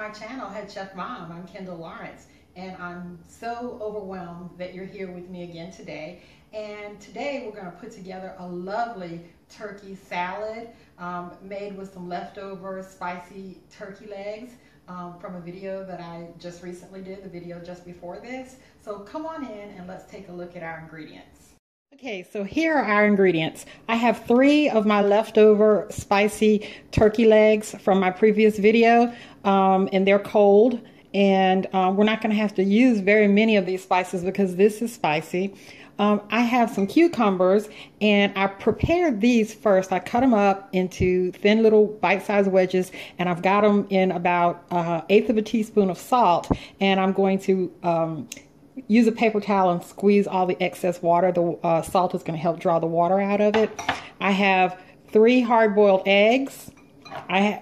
my channel, Head Chef Mom. I'm Kendall Lawrence, and I'm so overwhelmed that you're here with me again today. And today we're going to put together a lovely turkey salad made with some leftover spicy turkey legs from a video that I just recently did, the video just before this. So come on in and let's take a look at our ingredients. Okay, so here are our ingredients. I have 3 of my leftover spicy turkey legs from my previous video, and they're cold. And we're not going to have to use very many of these spices because this is spicy. I have some cucumbers, and I prepared these first. I cut them up into thin little bite-sized wedges, and I've got them in about 1/8 of a teaspoon of salt. And I'm going to use a paper towel and squeeze all the excess water. The salt is going to help draw the water out of it. I have 3 hard-boiled eggs. I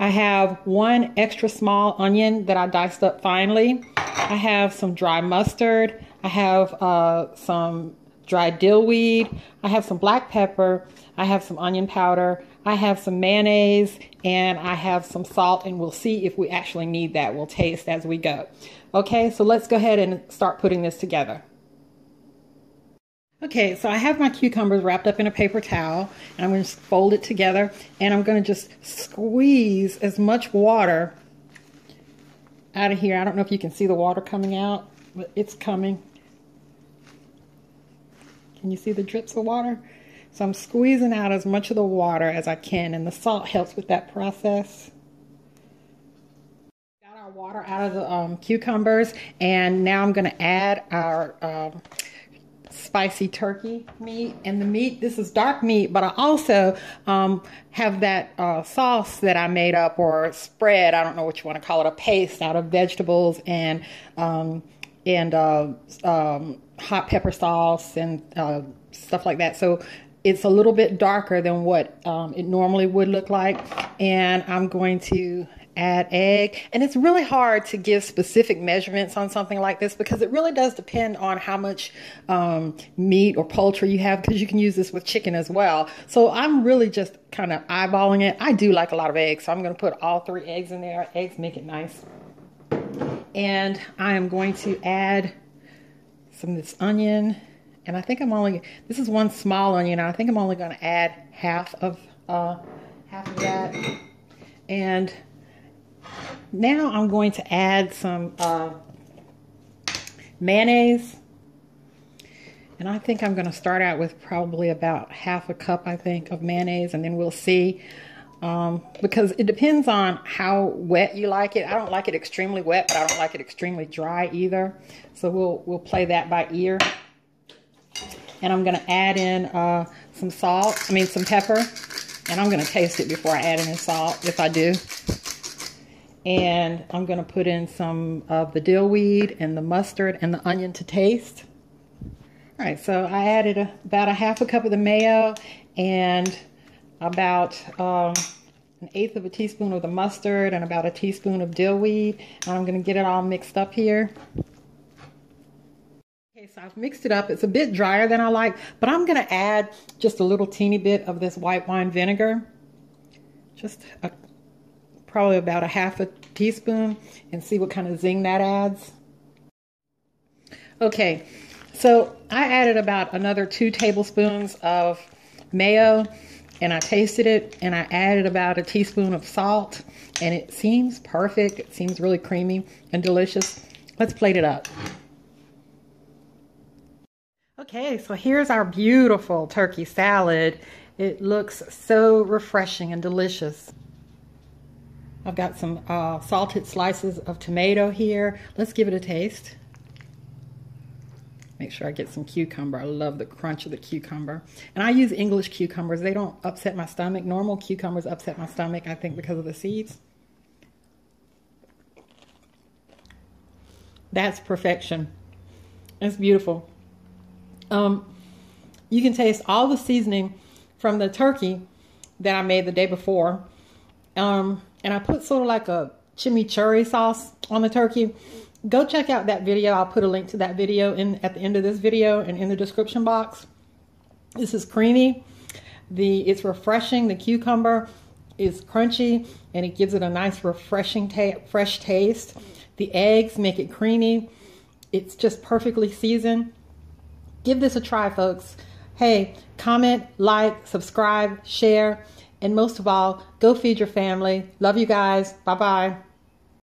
have 1 extra small onion that I diced up finely. I have some dry mustard. I have some dried dill weed. I have some black pepper. I have some onion powder. I have some mayonnaise, and I have some salt, and we'll see if we actually need that. We'll taste as we go. Okay, so let's go ahead and start putting this together. Okay, so I have my cucumbers wrapped up in a paper towel, and I'm going to fold it together, and I'm going to just squeeze as much water out of here. I don't know if you can see the water coming out, but it's coming. Can you see the drips of water? So I'm squeezing out as much of the water as I can, and the salt helps with that process. Got our water out of the cucumbers, and now I'm going to add our spicy turkey meat. And the meat, this is dark meat, but I also have that sauce that I made up, or spread, I don't know what you want to call it, a paste out of vegetables and hot pepper sauce and stuff like that. So it's a little bit darker than what it normally would look like. And I'm going to add egg. And it's really hard to give specific measurements on something like this because it really does depend on how much meat or poultry you have, because you can use this with chicken as well. So I'm really just kind of eyeballing it. I do like a lot of eggs, so I'm going to put all 3 eggs in there. Eggs make it nice. And I am going to add some of this onion. And I think this is 1 small onion. I think I'm only going to add half of that. And now I'm going to add some mayonnaise. And I think I'm going to start out with probably about 1/2 cup, I think, of mayonnaise, and then we'll see. Because it depends on how wet you like it. I don't like it extremely wet, but I don't like it extremely dry either. So we'll play that by ear. And I'm going to add in some pepper. And I'm going to taste it before I add any salt, if I do. And I'm going to put in some of the dill weed and the mustard and the onion to taste. All right, so I added about 1/2 cup of the mayo and about 1/8 of a teaspoon of the mustard and about 1 teaspoon of dill weed. And I'm going to get it all mixed up here. Okay, so I've mixed it up. It's a bit drier than I like, but I'm going to add just a little teeny bit of this white wine vinegar. Probably about 1/2 teaspoon, and see what kind of zing that adds. Okay, so I added about another 2 tablespoons of mayo, and I tasted it, and I added about 1 teaspoon of salt, and it seems perfect. It seems really creamy and delicious. Let's plate it up. Okay, so here's our beautiful turkey salad. It looks so refreshing and delicious. I've got some salted slices of tomato here. Let's give it a taste. Make sure I get some cucumber. I love the crunch of the cucumber. And I use English cucumbers. They don't upset my stomach. Normal cucumbers upset my stomach, I think, because of the seeds. That's perfection. It's beautiful. You can taste all the seasoning from the turkey that I made the day before. And I put sort of like a chimichurri sauce on the turkey. Go check out that video. I'll put a link to that video at the end of this video and in the description box. This is creamy. It's refreshing. The cucumber is crunchy and it gives it a nice refreshing fresh taste. The eggs make it creamy. It's just perfectly seasoned. Give this a try, folks. Hey, comment, like, subscribe, share, and most of all, go feed your family. Love you guys. Bye-bye.